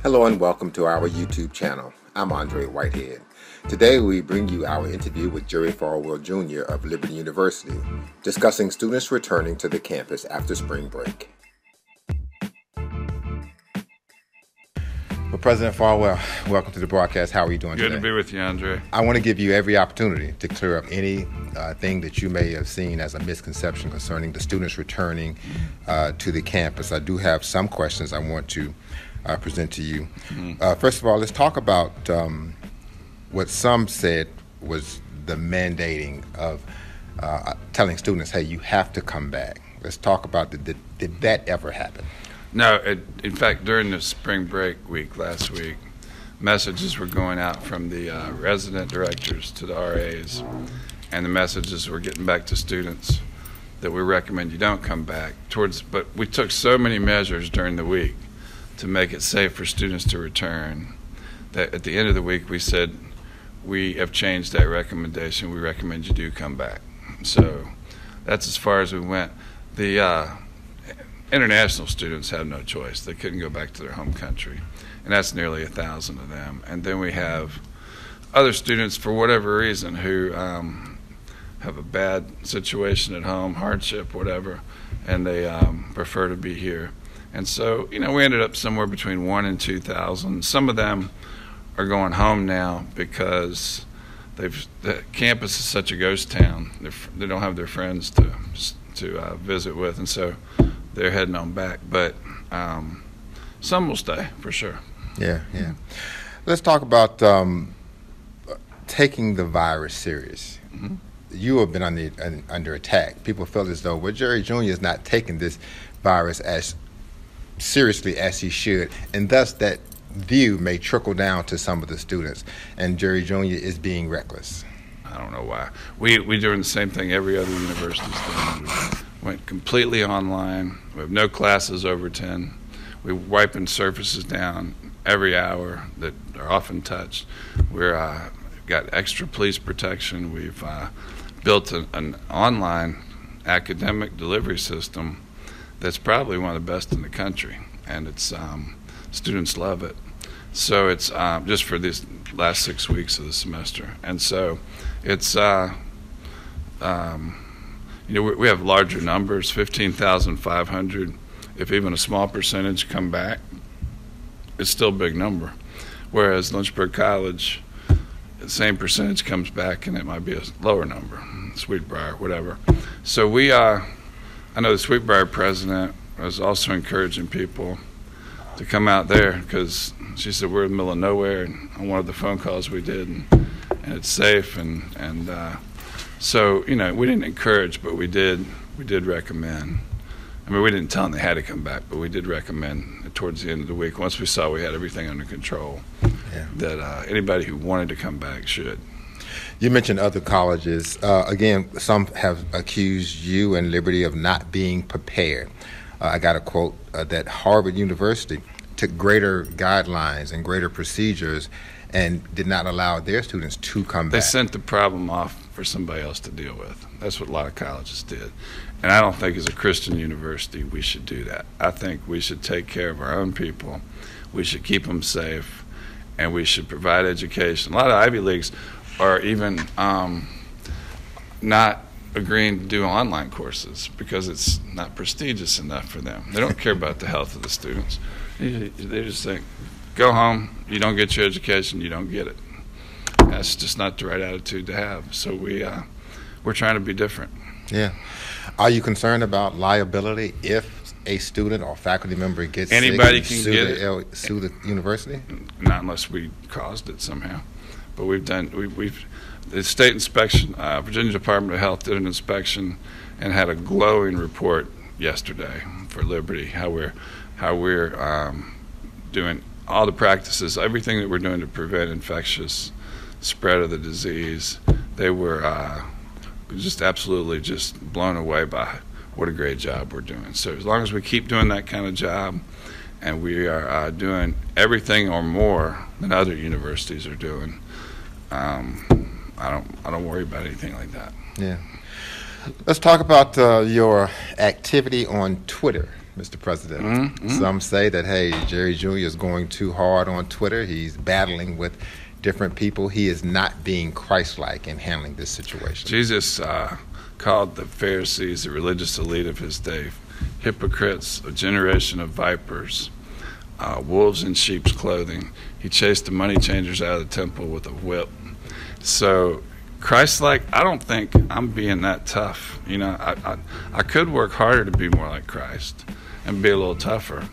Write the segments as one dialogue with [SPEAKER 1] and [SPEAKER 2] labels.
[SPEAKER 1] Hello and welcome to our YouTube channel. I'm Andre Whitehead. Today we bring you our interview with Jerry Falwell Jr. of Liberty University, discussing students returning to the campus after spring break. Well, President Falwell, welcome to the broadcast. How are you doing today?
[SPEAKER 2] Good to be with you, Andre.
[SPEAKER 1] I want to give you every opportunity to clear up any thing that you may have seen as a misconception concerning the students returning to the campus. I do have some questions I want to present to you. First of all, let's talk about what some said was the mandating of telling students, hey, you have to come back. Let's talk about, did that ever happen?
[SPEAKER 2] No, in fact, during the spring break week last week, messages were going out from the resident directors to the RAs, and the messages were getting back to students that we recommend you don't come back. But we took so many measures during the week to make it safe for students to return that at the end of the week we said we have changed that recommendation. We recommend you do come back. So that's as far as we went. The international students had no choice. They couldn't go back to their home country, and that's nearly 1,000 of them. And then we have other students, for whatever reason, who have a bad situation at home, hardship, whatever, and they prefer to be here. And so, we ended up somewhere between 1,000 and 2,000. Some of them are going home now because the campus is such a ghost town. They don't have their friends to visit with, and so they're heading on back. But some will stay for sure.
[SPEAKER 1] Yeah. Let's talk about taking the virus serious. Mm-hmm. You have been under attack. People feel as though, well, Jerry Jr. is not taking this virus as seriously as he should, and thus that view may trickle down to some of the students, and Jerry Jr. is being reckless.
[SPEAKER 2] I don't know why. We're doing the same thing every other university's doing. We went completely online. We have no classes over 10. We're wiping surfaces down every hour that are often touched. We're got extra police protection. We've built an online academic delivery system that's probably one of the best in the country, and it's students love it. So it's just for these last 6 weeks of the semester, and so it's we have larger numbers, 15,500. If even a small percentage come back, it's still a big number. Whereas Lynchburg College, the same percentage comes back, and it might be a lower number. Sweetbriar, whatever. So I know the Sweetbriar president was also encouraging people to come out there because she said we're in the middle of nowhere, and on one of the phone calls we did, and it's safe, and so we didn't encourage, but we did recommend. I mean, we didn't tell them they had to come back, but we did recommend towards the end of the week, once we saw we had everything under control, that anybody who wanted to come back should.
[SPEAKER 1] You mentioned other colleges. Again, some have accused you and Liberty of not being prepared. I got a quote that Harvard University took greater guidelines and greater procedures and did not allow their students to come back.
[SPEAKER 2] They sent the problem off for somebody else to deal with. That's what a lot of colleges did. And I don't think as a Christian university we should do that. I think we should take care of our own people. We should keep them safe, and we should provide education. A lot of Ivy Leagues are even not agreeing to do online courses because it's not prestigious enough for them. They don't care about the health of the students. They just think, go home, you don't get your education, you don't get it. That's just not the right attitude to have. So we're trying to be different.
[SPEAKER 1] Yeah. Are you concerned about liability if a student or faculty member gets
[SPEAKER 2] Anybody
[SPEAKER 1] sick
[SPEAKER 2] can get it.
[SPEAKER 1] Sue the university?
[SPEAKER 2] Not unless we caused it somehow. But the state inspection, Virginia Department of Health did an inspection and had a glowing report yesterday for Liberty, how we're doing all the practices, everything that we're doing to prevent infectious spread of the disease. They were just absolutely just blown away by what a great job we're doing. So as long as we keep doing that kind of job, and we are doing everything or more than other universities are doing, I don't worry about anything like that.
[SPEAKER 1] Yeah. Let's talk about your activity on Twitter. Mr. President. Some say that, hey, Jerry Jr. is going too hard on Twitter. He's battling with different people. He is not being Christ-like in handling this situation.
[SPEAKER 2] Jesus called the Pharisees, the religious elite of his day, hypocrites, a generation of vipers, wolves in sheep's clothing. He chased the money changers out of the temple with a whip. So Christ-like, I don't think I'm being that tough. You know, I could work harder to be more like Christ and be a little tougher.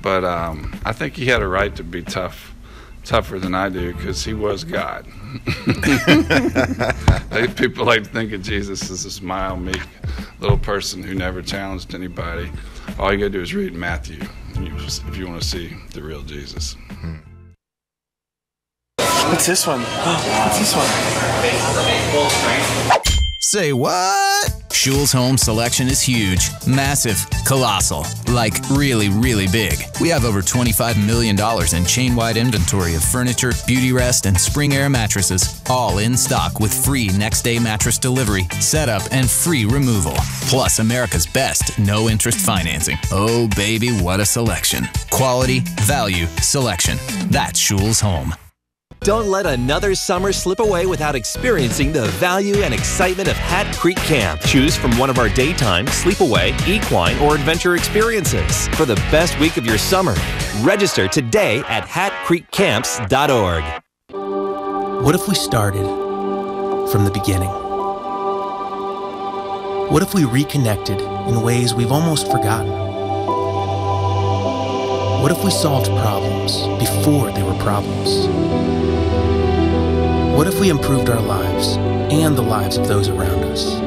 [SPEAKER 2] But I think he had a right to be tougher than I do, because he was God. People like to think of Jesus as this mild, meek little person who never challenged anybody. All you got to do is read Matthew if you want to see the real Jesus.
[SPEAKER 3] What's this one? What's this one?
[SPEAKER 4] Say what? Schul's home selection is huge, massive, colossal, like really, really big. We have over $25 million in chain-wide inventory of furniture, beauty rest, and spring air mattresses, all in stock with free next-day mattress delivery, setup, and free removal. Plus America's best no-interest financing. Oh, baby, what a selection. Quality, value, selection. That's Schul's home.
[SPEAKER 5] Don't let another summer slip away without experiencing the value and excitement of Hat Creek Camp. Choose from one of our daytime, sleepaway, equine, or adventure experiences for the best week of your summer. Register today at hatcreekcamps.org.
[SPEAKER 6] What if we started from the beginning? What if we reconnected in ways we've almost forgotten? What if we solved problems before they were problems? What if we improved our lives and the lives of those around us?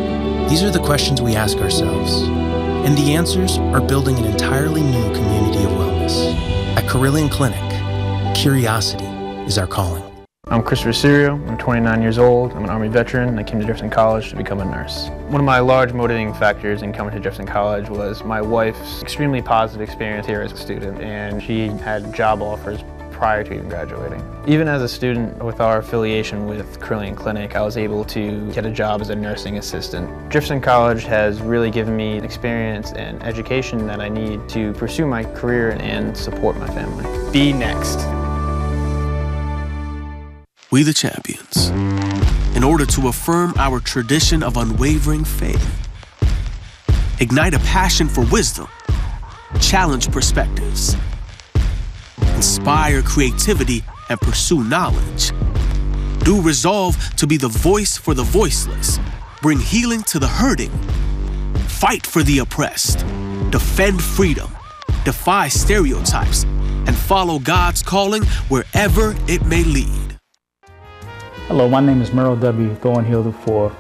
[SPEAKER 6] These are the questions we ask ourselves, and the answers are building an entirely new community of wellness. At Carilion Clinic, curiosity is our calling.
[SPEAKER 7] I'm Christopher Serio. I'm 29 years old. I'm an Army veteran, and I came to Jefferson College to become a nurse. One of my large motivating factors in coming to Jefferson College was my wife's extremely positive experience here as a student, and she had job offers prior to even graduating. Even as a student with our affiliation with Carilion Clinic, I was able to get a job as a nursing assistant. Jefferson College has really given me experience and education that I need to pursue my career and support my family. Be next.
[SPEAKER 6] We the champions, in order to affirm our tradition of unwavering faith, ignite a passion for wisdom, challenge perspectives, inspire creativity, and pursue knowledge. Do resolve to be the voice for the voiceless, bring healing to the hurting, fight for the oppressed, defend freedom, defy stereotypes, and follow God's calling wherever it may lead.
[SPEAKER 8] Hello, my name is Merle W. Thornhill IV,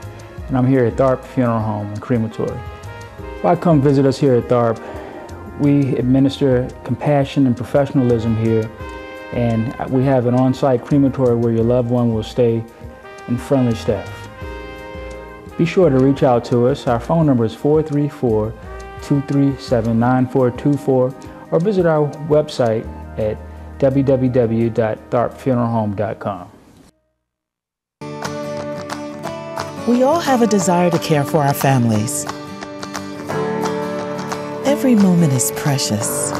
[SPEAKER 8] and I'm here at Tharp Funeral Home and Crematory. Why come visit us here at Tharp? We administer compassion and professionalism here, and we have an on-site crematory where your loved one will stay in friendly staff. Be sure to reach out to us. Our phone number is 434-237-9424, or visit our website at www.tharpfuneralhome.com.
[SPEAKER 9] We all have a desire to care for our families. Every moment is precious.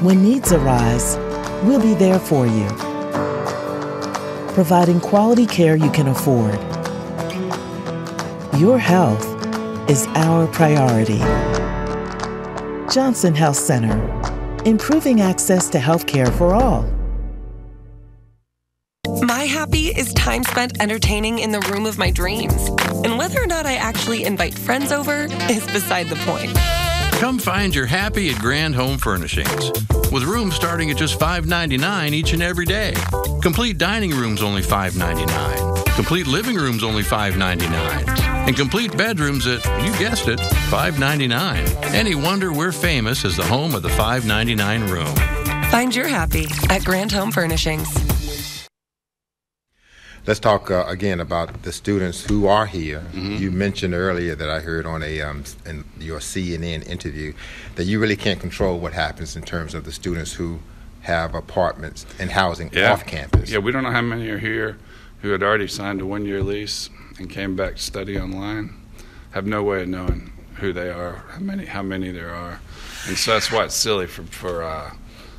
[SPEAKER 9] When needs arise, we'll be there for you, providing quality care you can afford. Your health is our priority. Johnson Health Center, improving access to health care for all.
[SPEAKER 10] My happy is time spent entertaining in the room of my dreams. And whether or not I actually invite friends over is beside the point.
[SPEAKER 11] Come find your happy at Grand Home Furnishings, with rooms starting at just $5.99 each and every day. Complete dining rooms only $5.99. Complete living rooms only $5.99. And complete bedrooms at, you guessed it, $5.99. Any wonder we're famous as the home of the $5.99 room.
[SPEAKER 10] Find your happy at Grand Home Furnishings.
[SPEAKER 1] Let's talk again about the students who are here. You mentioned earlier that I heard on in your CNN interview that you really can't control what happens in terms of the students who have apartments and housing off campus.
[SPEAKER 2] Yeah, we don't know how many are here who had already signed a one-year lease and came back to study online. Have no way of knowing who they are, how many there are, and so that's why it's silly for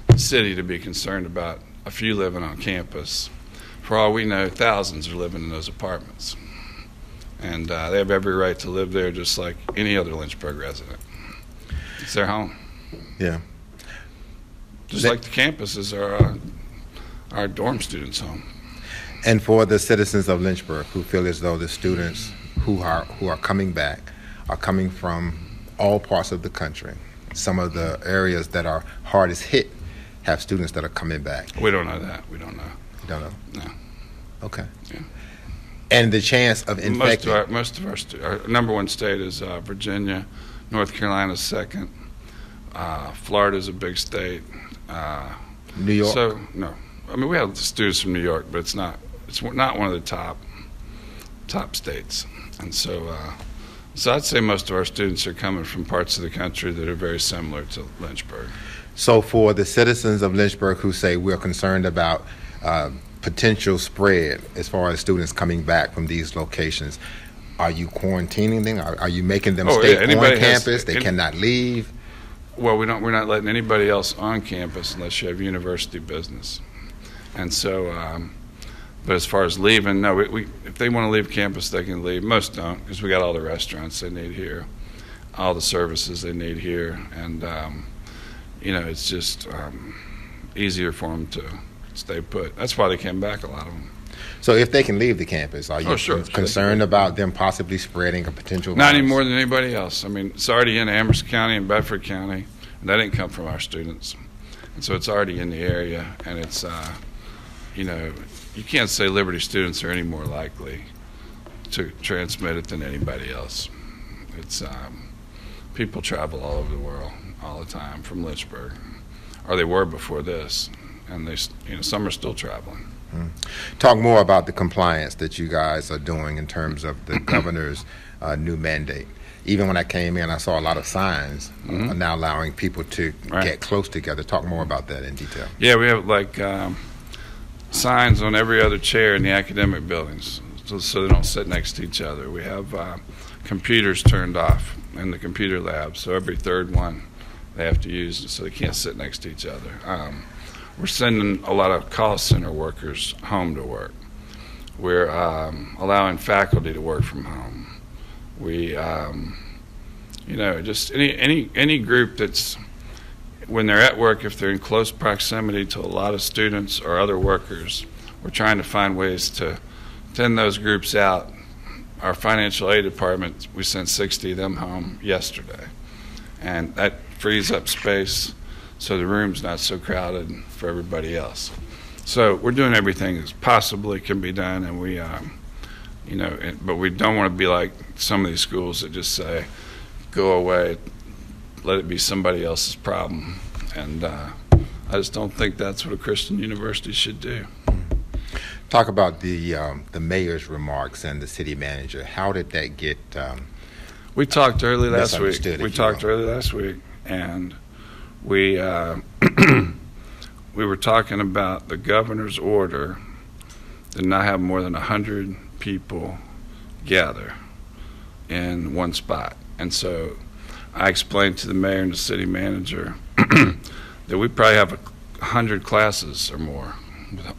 [SPEAKER 2] the city to be concerned about a few living on campus. For all we know, thousands are living in those apartments, and they have every right to live there just like any other Lynchburg resident. It's their home.
[SPEAKER 1] Yeah.
[SPEAKER 2] Just like the campuses are our dorm students' home.
[SPEAKER 1] And for the citizens of Lynchburg who feel as though the students who are coming back are coming from all parts of the country, some of the areas that are hardest hit have students that are coming back.
[SPEAKER 2] We don't know that. We don't know.
[SPEAKER 1] You don't know?
[SPEAKER 2] No.
[SPEAKER 1] Okay.
[SPEAKER 2] Yeah.
[SPEAKER 1] And the chance of infecting.
[SPEAKER 2] Most of our number one state is Virginia. North Carolina's second. Florida's a big state.
[SPEAKER 1] New York?
[SPEAKER 2] So no, I mean we have students from New York, but it's not one of the top states, and so I'd say most of our students are coming from parts of the country that are very similar to Lynchburg.
[SPEAKER 1] So for the citizens of Lynchburg who say we're concerned about potential spread as far as students coming back from these locations, are you quarantining them? Are you making them stay on campus? They cannot leave?
[SPEAKER 2] Well, we're not letting anybody else on campus unless you have university business. And so, but as far as leaving, no, if they want to leave campus, they can leave. Most don't, because we got all the restaurants they need here, all the services they need here, and it's just easier for them to stay put. That's why they came back, a lot of them.
[SPEAKER 1] So if they can leave the campus, are you concerned about them possibly spreading a potential
[SPEAKER 2] Not
[SPEAKER 1] virus?
[SPEAKER 2] any more than anybody else. I mean, it's already in Amherst County and Bedford County, and that didn't come from our students. And so it's already in the area, and it's, you can't say Liberty students are any more likely to transmit it than anybody else. It's, people travel all over the world all the time from Lynchburg, or they were before this, and some are still traveling.
[SPEAKER 1] Talk more about the compliance that you guys are doing in terms of the governor's new mandate. Even when I came in, I saw a lot of signs now allowing people to get close together. Talk more about that in detail.
[SPEAKER 2] Yeah, we have signs on every other chair in the academic buildings so they don't sit next to each other. We have computers turned off in the computer lab, so every third one they have to use so they can't sit next to each other. We're sending a lot of call center workers home to work. We're allowing faculty to work from home. We, just any group that's, when they're at work, if they're in close proximity to a lot of students or other workers, we're trying to find ways to thin those groups out. Our financial aid department, we sent 60 of them home yesterday, and that frees up space so the room's not so crowded for everybody else. So we're doing everything as possibly can be done, and we, but we don't want to be like some of these schools that just say, go away, let it be somebody else's problem. And I just don't think that's what a Christian university should do.
[SPEAKER 1] Talk about the mayor's remarks and the city manager. How did that get
[SPEAKER 2] We talked early last week. And we we were talking about the governor's order to not have more than 100 people gather in one spot. And so I explained to the mayor and the city manager that we probably have 100 classes or more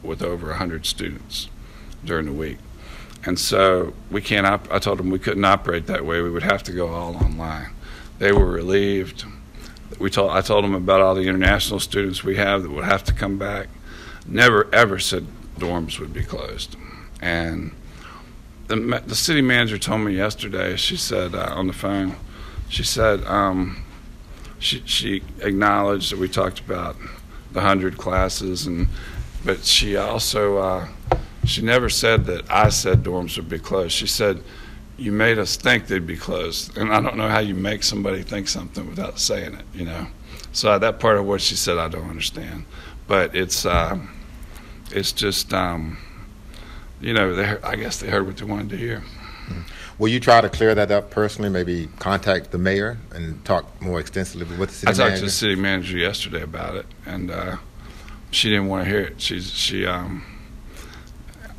[SPEAKER 2] with over 100 students during the week. And so we can't, I told them we couldn't operate that way. We would have to go all online. They were relieved. I told them about all the international students we have that would have to come back. Never ever said dorms would be closed. And the city manager told me yesterday, she said on the phone, she said she acknowledged that we talked about the 100 classes, but she also, she never said that I said dorms would be closed. She said, you made us think they'd be closed, and I don't know how you make somebody think something without saying it, So that part of what she said I don't understand, but it's just, I guess they heard what they wanted to hear.
[SPEAKER 1] Will you try to clear that up personally, maybe contact the mayor and talk more extensively with the city manager?
[SPEAKER 2] I talked to the city manager yesterday about it, and she didn't want to hear it.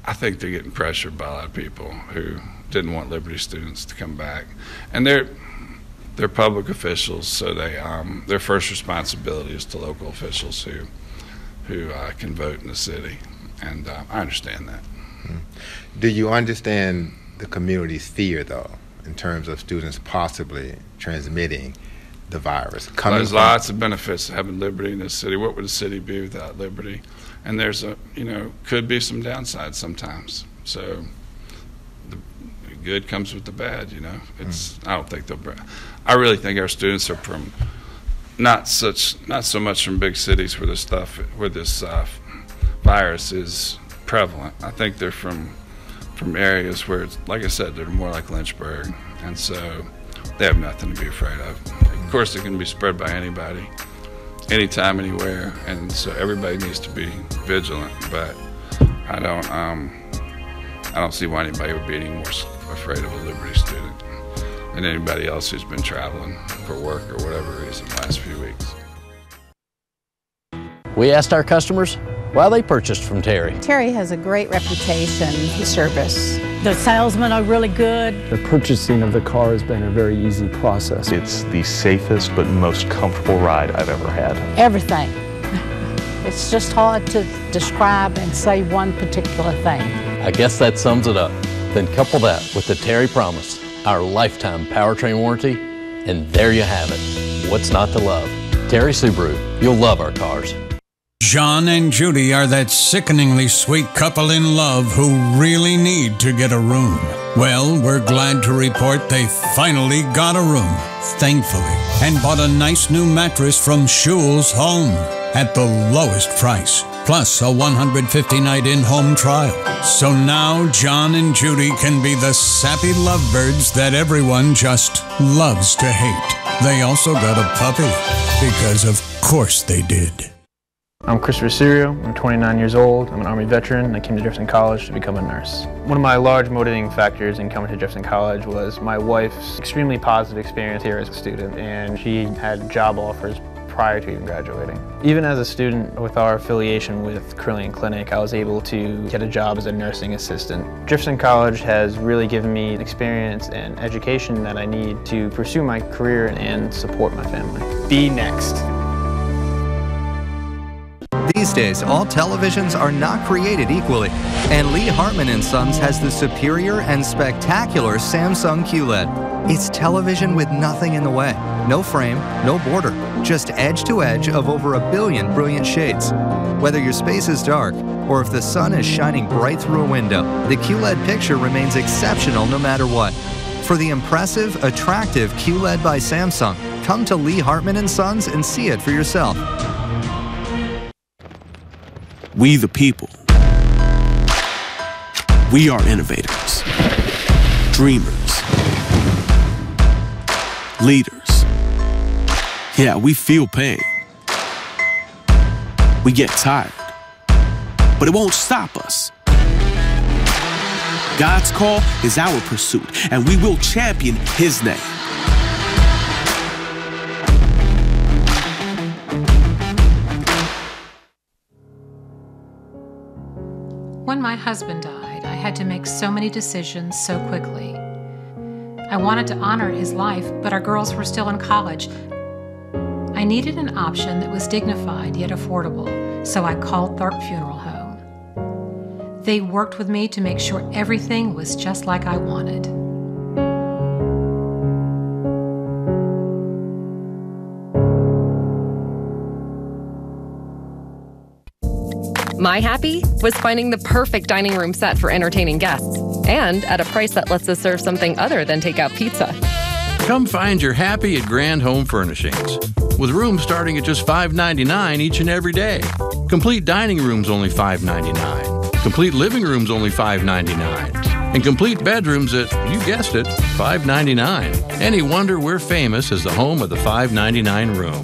[SPEAKER 2] I think they're getting pressured by a lot of people who didn't want Liberty students to come back. And they're public officials, so their first responsibility is to local officials who can vote in the city, and I understand that.
[SPEAKER 1] Do you understand the community's fear, though, in terms of students possibly transmitting the virus?
[SPEAKER 2] There's lots of benefits to having liberty in this city. What would the city be without liberty? And there's could be some downsides sometimes. So the good comes with the bad. I don't think I really think our students are from not so much from big cities where this virus is prevalent. I think they're from areas where it's, like I said, they're more like Lynchburg, and so they have nothing to be afraid of. Of course, it can be spread by anybody, anytime, anywhere, and so everybody needs to be vigilant. But I don't see why anybody would be any more afraid of a Liberty student than anybody else who's been traveling for work or whatever reason the last few weeks.
[SPEAKER 12] We asked our customers why they purchased from Terry.
[SPEAKER 13] Terry has a great reputation for service. The salesmen are really good.
[SPEAKER 14] The purchasing of the car has been a very easy process.
[SPEAKER 15] It's the safest but most comfortable ride I've ever had.
[SPEAKER 13] Everything. It's just hard to describe and say one particular thing.
[SPEAKER 12] I guess that sums it up. Then couple that with the Terry Promise, our lifetime powertrain warranty, and there you have it. What's not to love? Terry Subaru, you'll love our cars.
[SPEAKER 16] John and Judy are that sickeningly sweet couple in love who really need to get a room. Well, we're glad to report they finally got a room, thankfully, and bought a nice new mattress from Schul's Home at the lowest price, plus a 150-night in-home trial. So now John and Judy can be the sappy lovebirds that everyone just loves to hate. They also got a puppy, because of course they did.
[SPEAKER 7] I'm Christopher Serio. I'm 29 years old. I'm an Army veteran. I came to Jefferson College to become a nurse. One of my large motivating factors in coming to Jefferson College was my wife's extremely positive experience here as a student, and she had job offers prior to even graduating. Even as a student with our affiliation with Carillion Clinic, I was able to get a job as a nursing assistant. Jefferson College has really given me experience and education that I need to pursue my career and support my family. Be next.
[SPEAKER 17] These days, all televisions are not created equally, and Lee Hartman & Sons has the superior and spectacular Samsung QLED. It's television with nothing in the way. No frame, no border, just edge to edge of over 1 billion brilliant shades. Whether your space is dark or if the sun is shining bright through a window, the QLED picture remains exceptional no matter what. For the impressive, attractive QLED by Samsung, come to Lee Hartman & Sons and see it for yourself.
[SPEAKER 6] We the people. We are innovators, dreamers, leaders. Yeah, we feel pain. We get tired, but it won't stop us. God's call is our pursuit, and we will champion His name.
[SPEAKER 18] When my husband died, I had to make so many decisions so quickly. I wanted to honor his life, but our girls were still in college. I needed an option that was dignified yet affordable, so I called Tharp Funeral Home. They worked with me to make sure everything was just like I wanted.
[SPEAKER 10] My happy was finding the perfect dining room set for entertaining guests, and at a price that lets us serve something other than takeout pizza.
[SPEAKER 11] Come find your happy at Grand Home Furnishings, with rooms starting at just $5.99 each and every day. Complete dining rooms only $5.99. Complete living rooms only $5.99. And complete bedrooms at, you guessed it, $5.99. Any wonder we're famous as the home of the $5.99 room.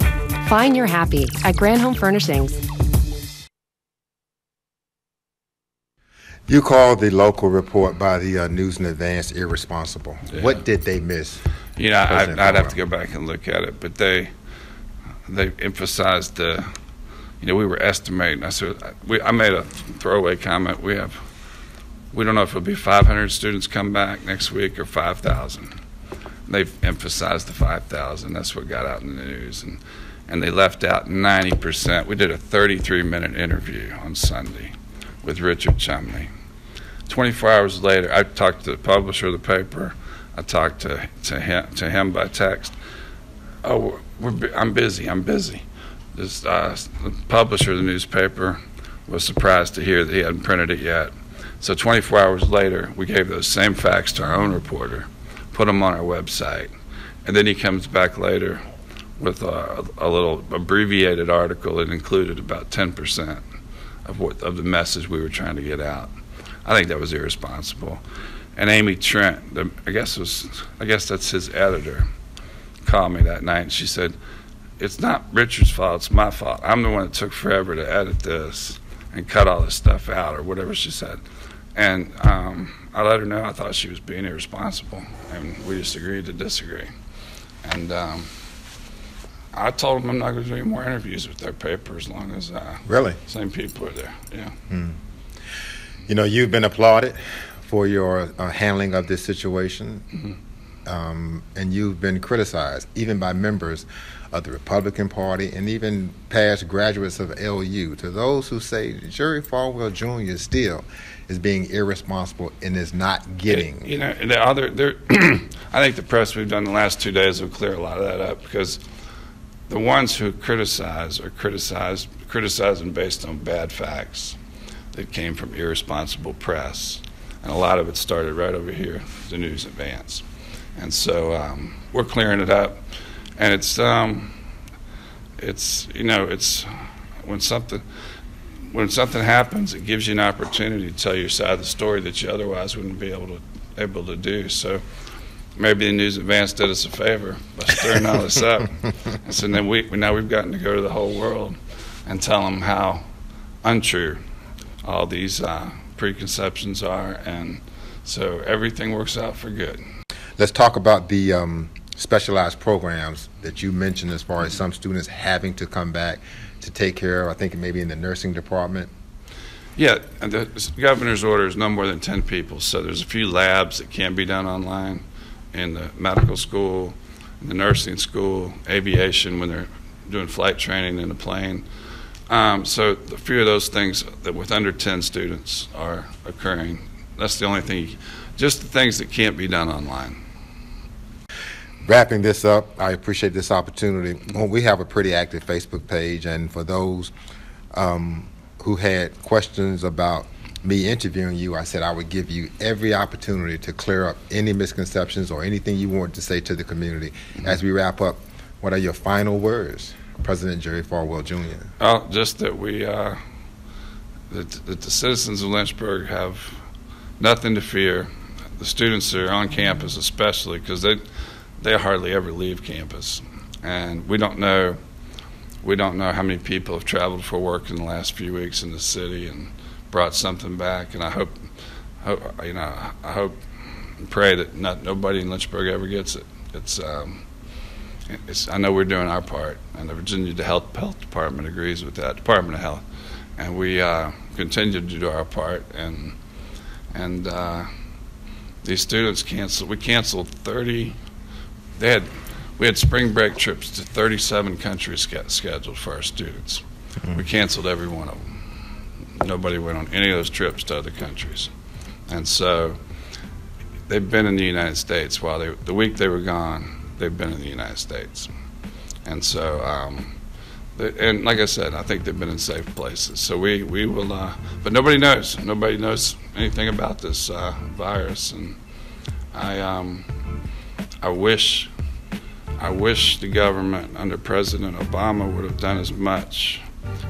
[SPEAKER 10] Find your happy at Grand Home Furnishings.
[SPEAKER 1] You called the local report by the News and Advance irresponsible. Yeah. What did they miss?
[SPEAKER 2] I'd have to go back and look at it, but they emphasized we were estimating. I made a throwaway comment. We don't know if it'll be 500 students come back next week or 5,000. they've emphasized the 5,000. That's what got out in the news, and they left out 90%. We did a 33-minute interview on Sunday with Richard Chumley. 24 hours later, I talked to the publisher of the paper. I talked to him by text. Oh, I'm busy. The publisher of the newspaper was surprised to hear that he hadn't printed it yet. So 24 hours later, we gave those same facts to our own reporter, put them on our website, and then he comes back later with a little abbreviated article that included about 10% of the message we were trying to get out. I think that was irresponsible. And Amy Trent, I guess that's his editor, called me that night, and she said, "It's not Richard's fault, it's my fault. I'm the one that took forever to edit this and cut all this stuff out," or whatever she said. And I let her know I thought she was being irresponsible, and we just agreed to disagree. And I told them I'm not going to do any more interviews with their paper as long as
[SPEAKER 1] really
[SPEAKER 2] same people are there. Yeah.
[SPEAKER 1] You know, you've been applauded for your handling of this situation, and you've been criticized even by members of the Republican Party and even past graduates of LU. To those who say Jerry Falwell Jr. still is being irresponsible and is not getting.
[SPEAKER 2] You know, I think the press we've done the last 2 days will clear a lot of that up, because the ones who criticize are criticizing based on bad facts that came from irresponsible press. And a lot of it started right over here, the News Advance. And so we're clearing it up. And it's when something happens, it gives you an opportunity to tell your side of the story that you otherwise wouldn't be able to do. So maybe the News Advance did us a favor by stirring all this up. And so then now we've gotten to go to the whole world and tell them how untrue all these preconceptions are, and so everything works out for good.
[SPEAKER 1] Let's talk about the specialized programs that you mentioned, as far as some students having to come back to take care of, I think maybe in the nursing department.
[SPEAKER 2] Yeah, and the governor's order is no more than 10 people, so there's a few labs that can be done online in the medical school, in the nursing school, aviation when they're doing flight training in a plane. So a few of those things that with under 10 students are occurring. That's the only thing, just the things that can't be done online.
[SPEAKER 1] Wrapping this up, I appreciate this opportunity. Well, we have a pretty active Facebook page, and for those who had questions about me interviewing you, I said I would give you every opportunity to clear up any misconceptions or anything you wanted to say to the community. As we wrap up, what are your final words, President Jerry Falwell Jr.?
[SPEAKER 2] Well, just that that the citizens of Lynchburg have nothing to fear. The students are on campus especially, because they hardly ever leave campus, and we don't know how many people have traveled for work in the last few weeks in the city and brought something back. And I hope and pray that nobody in Lynchburg ever gets it. I know we're doing our part, and the Virginia Health Department agrees with that, Department of Health, and we continue to do our part. And these students canceled. We canceled 30. We had spring break trips to 37 countries scheduled for our students. We canceled every one of them. Nobody went on any of those trips to other countries, and so they've been in the United States while the week they were gone. They've been in the United States, and so and like I said, I think they've been in safe places. So we will, but nobody knows anything about this virus, and I wish the government under President Obama would have done as much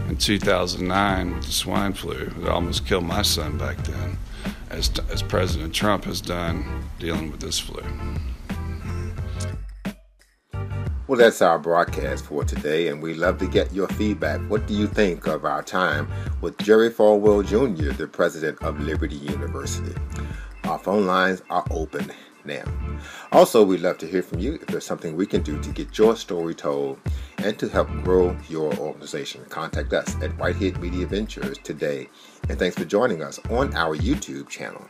[SPEAKER 2] in 2009 with the swine flu that almost killed my son back then as President Trump has done dealing with this flu.
[SPEAKER 1] Well, that's our broadcast for today, and we love to get your feedback. What do you think of our time with Jerry Falwell Jr., the president of Liberty University? Our phone lines are open now. Also, we'd love to hear from you if there's something we can do to get your story told and to help grow your organization. Contact us at Whitehead Media Ventures today. And thanks for joining us on our YouTube channel.